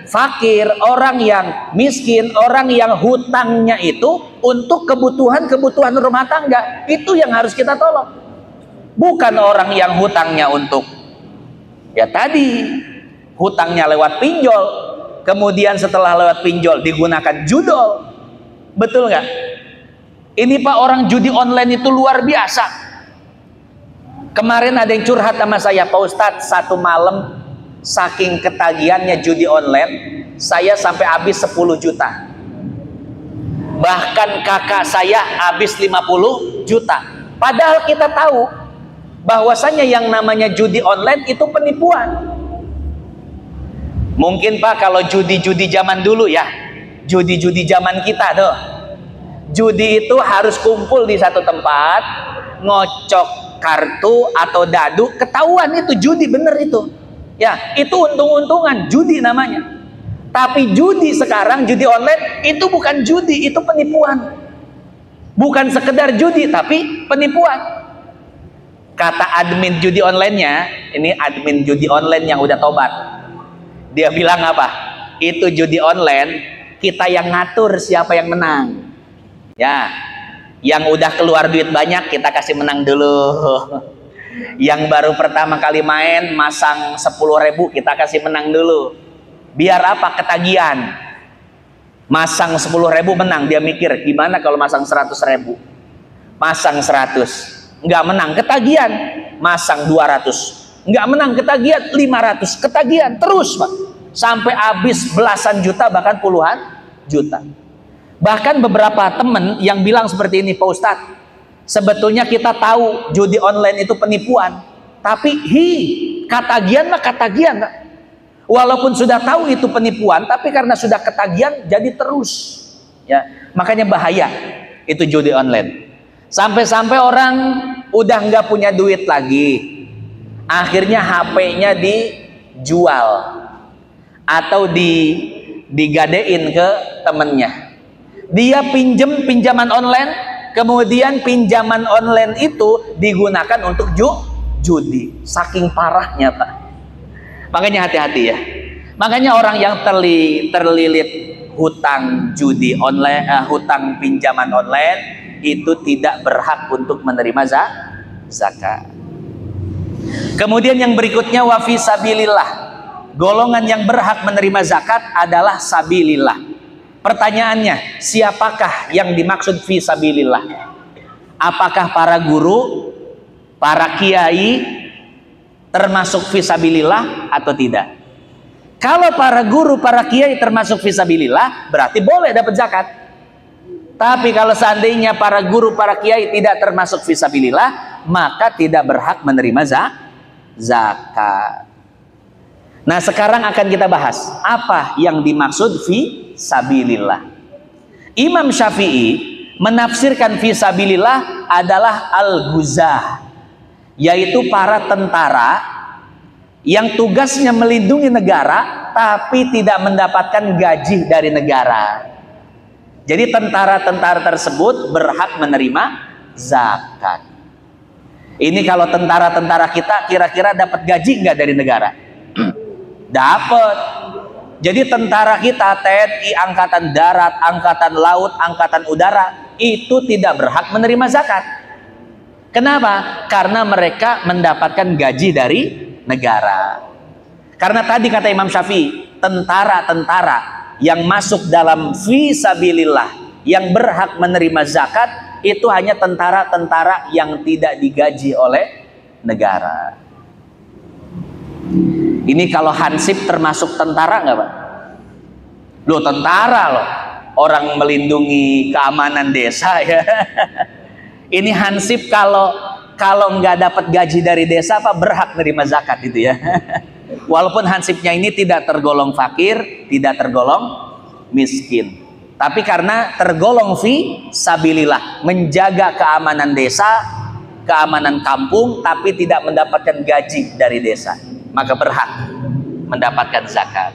fakir, orang yang miskin, orang yang hutangnya itu untuk kebutuhan rumah tangga, itu yang harus kita tolong. Bukan orang yang hutangnya untuk ya tadi hutangnya lewat pinjol, kemudian setelah lewat pinjol digunakan judol. Betul nggak? Ini Pak, orang judi online itu luar biasa. Kemarin ada yang curhat sama saya, Pak Ustadz, satu malam saking ketagihannya judi online, saya sampai habis 10 juta. Bahkan kakak saya habis 50 juta. Padahal kita tahu bahwasanya yang namanya judi online itu penipuan. Mungkin Pak kalau judi-judi zaman dulu ya, judi-judi zaman kita tuh, judi itu harus kumpul di satu tempat, ngocok kartu atau dadu, ketahuan itu judi, bener itu. Ya, itu untung-untungan, judi namanya. Tapi judi sekarang, judi online itu bukan judi, itu penipuan. Bukan sekedar judi, tapi penipuan. Kata admin judi online-nya, ini admin judi online yang udah tobat. Dia bilang apa? Itu judi online, kita yang ngatur siapa yang menang. Ya, yang udah keluar duit banyak kita kasih menang dulu. Yang baru pertama kali main masang 10.000 kita kasih menang dulu. Biar apa? Ketagihan. Masang 10.000 menang, dia mikir gimana kalau masang 100.000. Masang 100 nggak menang, ketagihan. Masang 200 nggak menang, ketagihan. 500 ketagihan terus, Pak, sampai habis belasan juta bahkan puluhan juta. Bahkan beberapa temen yang bilang seperti ini, Pak Ustadz, sebetulnya kita tahu judi online itu penipuan, tapi ketagihan mah ketagihan, Pak. Walaupun sudah tahu itu penipuan, tapi karena sudah ketagihan jadi terus. Ya, makanya bahaya itu judi online. Sampai-sampai orang udah nggak punya duit lagi, akhirnya HP-nya dijual atau digadein ke temennya. Dia pinjaman online, kemudian pinjaman online itu digunakan untuk judi. Saking parahnya, Pak. Makanya hati-hati ya. Makanya orang yang terlilit hutang judi online, hutang pinjaman online itu tidak berhak untuk menerima zakat. Kemudian yang berikutnya wa fi sabilillah. Golongan yang berhak menerima zakat adalah sabilillah. Pertanyaannya, siapakah yang dimaksud fi sabilillah? Apakah para guru, para kiai termasuk fi sabilillah atau tidak? Kalau para guru, para kiai termasuk fi sabilillah, berarti boleh dapat zakat. Tapi kalau seandainya para guru, para kiai tidak termasuk fi sabilillah, maka tidak berhak menerima zakat. Nah, sekarang akan kita bahas apa yang dimaksud fi sabilillah. Imam Syafi'i menafsirkan fi sabilillah adalah al-ghuzah, yaitu para tentara yang tugasnya melindungi negara tapi tidak mendapatkan gaji dari negara. Jadi tentara-tentara tersebut berhak menerima zakat. Ini kalau tentara-tentara kita kira-kira dapat gaji nggak dari negara? Dapat. Jadi tentara kita, TNI, Angkatan Darat, Angkatan Laut, Angkatan Udara, itu tidak berhak menerima zakat. Kenapa? Karena mereka mendapatkan gaji dari negara. Karena tadi kata Imam Syafi'i, tentara-tentara yang masuk dalam fi sabilillah, yang berhak menerima zakat, itu hanya tentara-tentara yang tidak digaji oleh negara. Ini kalau hansip termasuk tentara nggak, Pak? Loh, tentara loh, orang melindungi keamanan desa ya. Ini hansip kalau nggak dapat gaji dari desa, Pak, berhak menerima zakat itu ya. Walaupun hansipnya ini tidak tergolong fakir, tidak tergolong miskin, tapi karena tergolong fi sabilillah, menjaga keamanan desa, keamanan kampung, tapi tidak mendapatkan gaji dari desa, maka berhak mendapatkan zakat.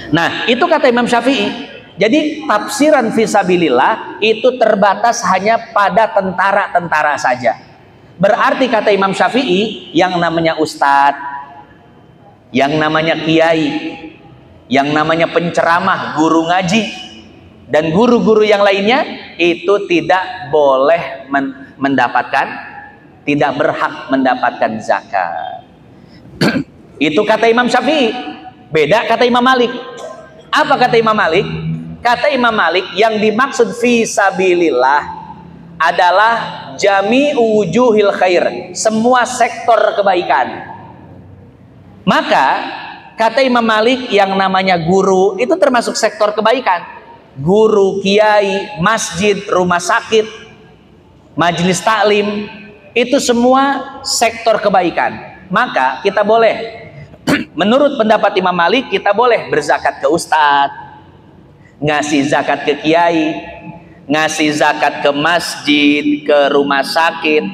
Nah, itu kata Imam Syafi'i. Jadi tafsiran fisabilillah itu terbatas hanya pada tentara-tentara saja. Berarti kata Imam Syafi'i, yang namanya ustadz, yang namanya kiai, yang namanya penceramah, guru ngaji, dan guru-guru yang lainnya itu tidak boleh tidak berhak mendapatkan zakat. Itu kata Imam Syafi'i. Beda kata Imam Malik. Apa kata Imam Malik? Kata Imam Malik, yang dimaksud fi sabilillah adalah jami'u wujuhil khair, semua sektor kebaikan. Maka kata Imam Malik, yang namanya guru itu termasuk sektor kebaikan. Guru, kiai, masjid, rumah sakit, majelis taklim, itu semua sektor kebaikan. Maka kita boleh, menurut pendapat Imam Malik, kita boleh berzakat ke ustadz, ngasih zakat ke kiai, ngasih zakat ke masjid, ke rumah sakit.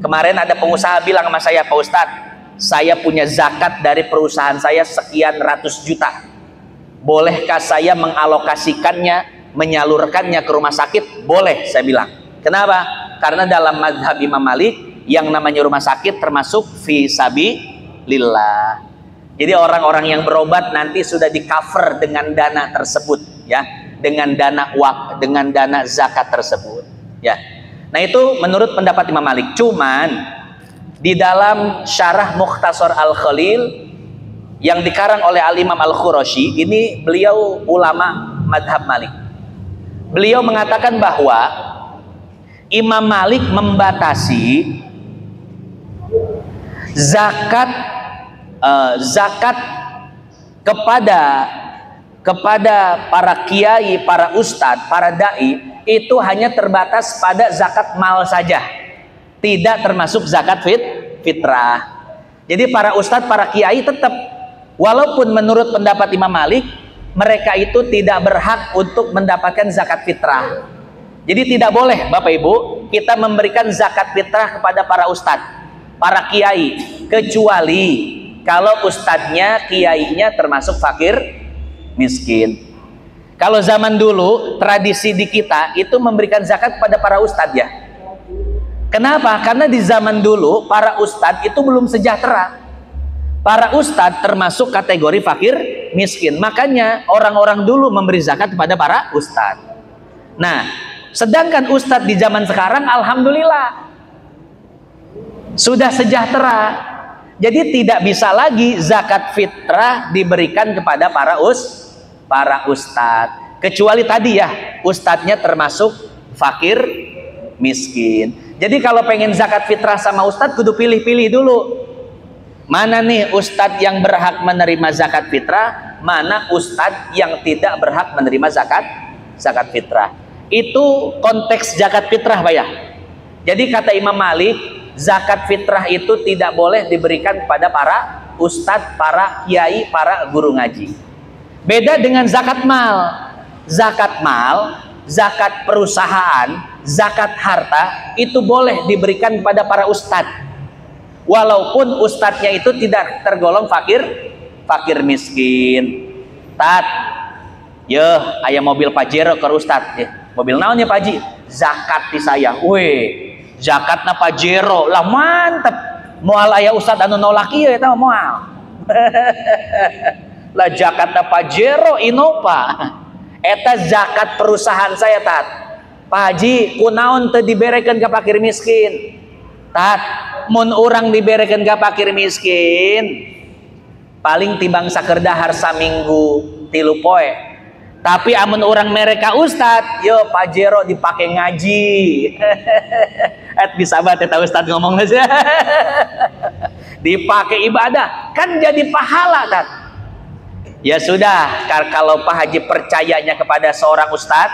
Kemarin ada pengusaha bilang sama saya, Pak Ustadz, saya punya zakat dari perusahaan saya sekian ratus juta. Bolehkah saya mengalokasikannya, menyalurkannya ke rumah sakit? Boleh, saya bilang. Kenapa? Karena dalam mazhab Imam Malik, yang namanya rumah sakit termasuk fi sabilillah. Jadi orang-orang yang berobat nanti sudah di cover dengan dana tersebut, ya, dengan dana zakat tersebut, ya. Nah itu menurut pendapat Imam Malik. Cuman di dalam syarah Mukhtasar Al-Khalil yang dikarang oleh Al-Imam Al-Khurashi, ini beliau ulama madhab Malik. Beliau mengatakan bahwa Imam Malik membatasi zakat kepada para kiai, para ustadz, para dai itu hanya terbatas pada zakat mal saja, tidak termasuk zakat fitrah. Jadi para ustadz, para kiai tetap, walaupun menurut pendapat Imam Malik mereka itu tidak berhak untuk mendapatkan zakat fitrah. Jadi tidak boleh Bapak Ibu kita memberikan zakat fitrah kepada para ustadz, para kiai, kecuali kalau ustadznya, kiainya termasuk fakir miskin. Kalau zaman dulu tradisi di kita itu memberikan zakat kepada para ustadz, ya. Kenapa? Karena di zaman dulu para ustadz itu belum sejahtera. Para ustadz termasuk kategori fakir miskin. Makanya orang-orang dulu memberi zakat kepada para ustadz. Nah, sedangkan ustadz di zaman sekarang alhamdulillah sudah sejahtera. Jadi tidak bisa lagi zakat fitrah diberikan kepada para ustadz, kecuali tadi ya, ustadznya termasuk fakir miskin. Jadi kalau pengen zakat fitrah sama ustadz kudu pilih-pilih dulu. Mana nih ustadz yang berhak menerima zakat fitrah, mana ustadz yang tidak berhak menerima zakat fitrah. Itu konteks zakat fitrah, Pak ya. Jadi kata Imam Malik, zakat fitrah itu tidak boleh diberikan kepada para ustadz, para kiai, para guru ngaji. Beda dengan zakat mal. Zakat mal, zakat perusahaan, zakat harta itu boleh diberikan kepada para ustadz, walaupun ustadznya itu tidak tergolong fakir miskin. Tat, ayah mobil Pajero ke ustadz, mobil naon ya Pak Haji? Zakat di saya. Weh, zakatna Pajero lah, mantep. Moal aya ustadz anu nolak ieu eta moal. Lah zakatna Pajero Innova. Eta zakat perusahaan saya, Tat. Pak Haji, kunaon teu diberekeun ka fakir miskin? Tat, mun urang diberekeun ka fakir miskin paling tibang saker dahar saminggu 3 poe. Tapi amun orang mereka ustad, yo Pajero dipake ngaji. Bisa banget eta ustad ngomong aja. Dipake ibadah, kan jadi pahala, Tat. Ya sudah, kalau Pak Haji percayanya kepada seorang ustad,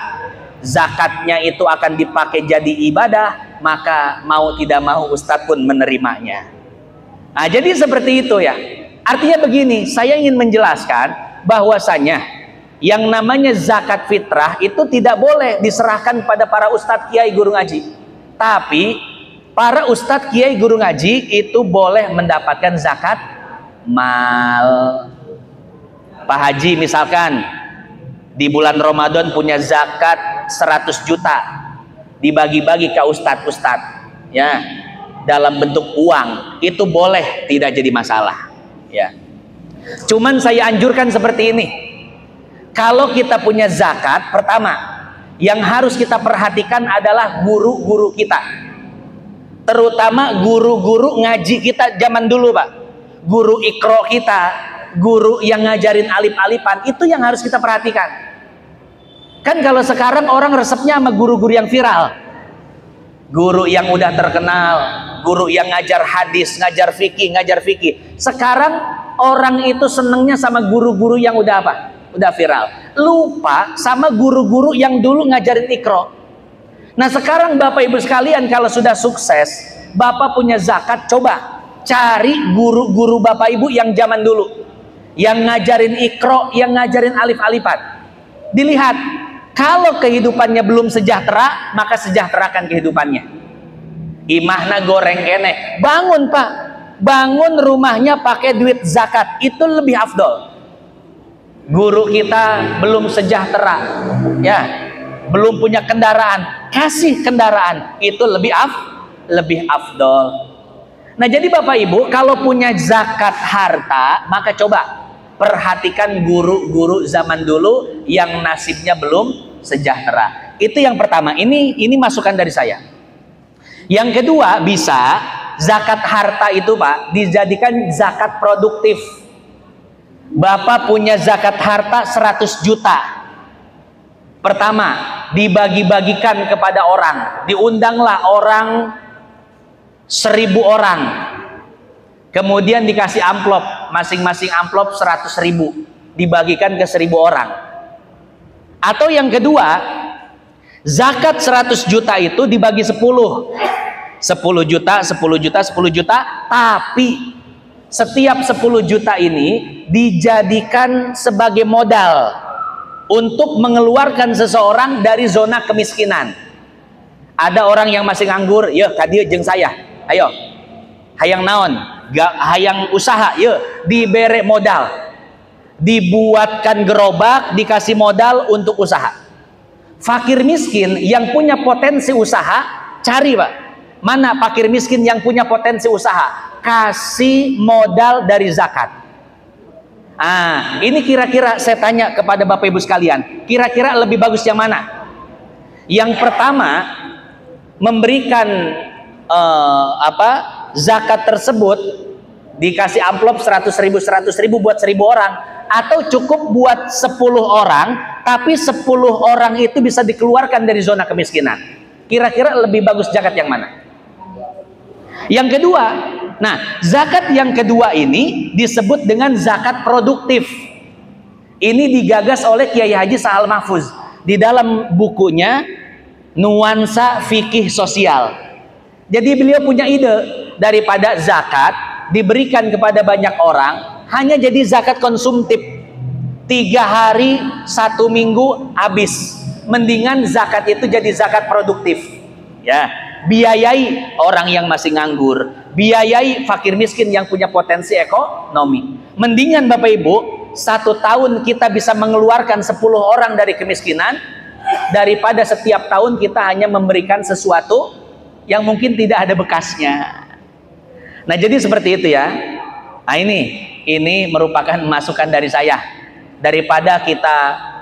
zakatnya itu akan dipakai jadi ibadah, maka mau tidak mau ustad pun menerimanya. Nah, jadi seperti itu ya. Artinya begini, saya ingin menjelaskan bahwasanya yang namanya zakat fitrah itu tidak boleh diserahkan pada para ustadz, kiai, guru ngaji. Tapi para ustadz, kiai, guru ngaji itu boleh mendapatkan zakat mal. Pak Haji misalkan di bulan Ramadan punya zakat 100 juta, dibagi-bagi ke ustadz-ustadz, ya, dalam bentuk uang, itu boleh, tidak jadi masalah, ya. Cuman saya anjurkan seperti ini. Kalau kita punya zakat, pertama yang harus kita perhatikan adalah guru-guru kita, terutama guru-guru ngaji kita zaman dulu, Pak. Guru ikro kita, guru yang ngajarin alif-alifan, itu yang harus kita perhatikan. Kan kalau sekarang orang resepnya sama guru-guru yang viral, guru yang udah terkenal, guru yang ngajar hadis, ngajar fikih. Sekarang orang itu senengnya sama guru-guru yang udah apa? Udah viral. Lupa sama guru-guru yang dulu ngajarin ikro. Nah sekarang Bapak Ibu sekalian, kalau sudah sukses, Bapak punya zakat, coba cari guru-guru Bapak Ibu yang zaman dulu, yang ngajarin ikro, yang ngajarin alif-alifan. Dilihat Kalau kehidupannya belum sejahtera, maka sejahterakan kehidupannya. Imahna goreng kene, bangun Pak, bangun rumahnya pakai duit zakat, itu lebih afdol. Guru kita belum sejahtera, ya, belum punya kendaraan, kasih kendaraan, itu lebih afdol. Nah, jadi Bapak Ibu, kalau punya zakat harta, maka coba perhatikan guru-guru zaman dulu yang nasibnya belum sejahtera. Itu yang pertama. Ini masukan dari saya. Yang kedua, bisa zakat harta itu Pak dijadikan zakat produktif. Bapak punya zakat harta 100 juta. Pertama, dibagi-bagikan kepada orang. Diundanglah orang 1000 orang. Kemudian dikasih amplop, masing-masing amplop 100.000, dibagikan ke 1000 orang. Atau yang kedua, zakat 100 juta itu dibagi 10 juta, 10 juta, 10 juta, tapi setiap 10 juta ini dijadikan sebagai modal untuk mengeluarkan seseorang dari zona kemiskinan. Ada orang yang masih nganggur, ya kadieu jeung saya, ayo hayang naon, hayang usaha, ya dibere modal, dibuatkan gerobak, dikasih modal untuk usaha. Fakir miskin yang punya potensi usaha, cari Pak, mana fakir miskin yang punya potensi usaha, kasih modal dari zakat. Ini kira-kira saya tanya kepada Bapak Ibu sekalian, kira-kira lebih bagus yang mana? Yang pertama, memberikan zakat tersebut dikasih amplop 100.000 buat 1000 orang, atau cukup buat 10 orang, tapi 10 orang itu bisa dikeluarkan dari zona kemiskinan. Kira-kira lebih bagus zakat yang mana? Yang kedua, nah zakat yang kedua ini disebut dengan zakat produktif. Ini digagas oleh Kiai Haji Sahal Mahfuz di dalam bukunya Nuansa Fikih Sosial. Jadi beliau punya ide, daripada zakat diberikan kepada banyak orang, hanya jadi zakat konsumtif, 3 hari 1 minggu habis. Mendingan zakat itu jadi zakat produktif, ya, biayai orang yang masih nganggur, biayai fakir miskin yang punya potensi ekonomi. Mendingan Bapak Ibu, 1 tahun kita bisa mengeluarkan 10 orang dari kemiskinan, daripada setiap tahun kita hanya memberikan sesuatu yang mungkin tidak ada bekasnya. Nah, jadi seperti itu ya. Nah, ini merupakan masukan dari saya. Daripada kita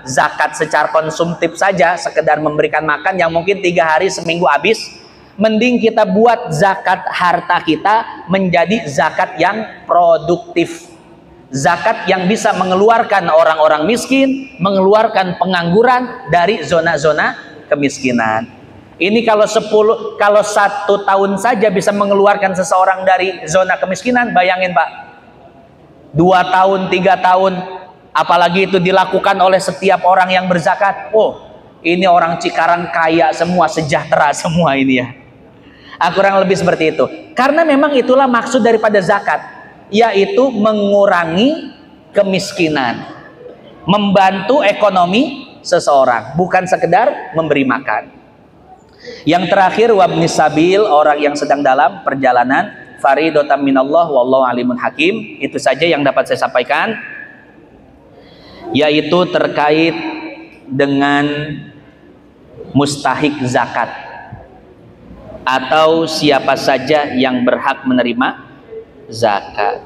zakat secara konsumtif saja, sekedar memberikan makan yang mungkin 3 hari seminggu habis, mending kita buat zakat harta kita menjadi zakat yang produktif. Zakat yang bisa mengeluarkan orang-orang miskin, mengeluarkan pengangguran dari zona-zona kemiskinan. Ini kalau 1 tahun saja bisa mengeluarkan seseorang dari zona kemiskinan, bayangin Pak, 2 tahun, 3 tahun, apalagi itu dilakukan oleh setiap orang yang berzakat. Oh, ini orang Cikarang kaya semua, sejahtera semua ini ya. Kurang lebih seperti itu. Karena memang itulah maksud daripada zakat, yaitu mengurangi kemiskinan, membantu ekonomi seseorang, bukan sekedar memberi makan. Yang terakhir, wabni sabil, orang yang sedang dalam perjalanan, faridotam minallah wallahu alimun hakim. Itu saja yang dapat saya sampaikan, yaitu terkait dengan mustahik zakat atau siapa saja yang berhak menerima zakat.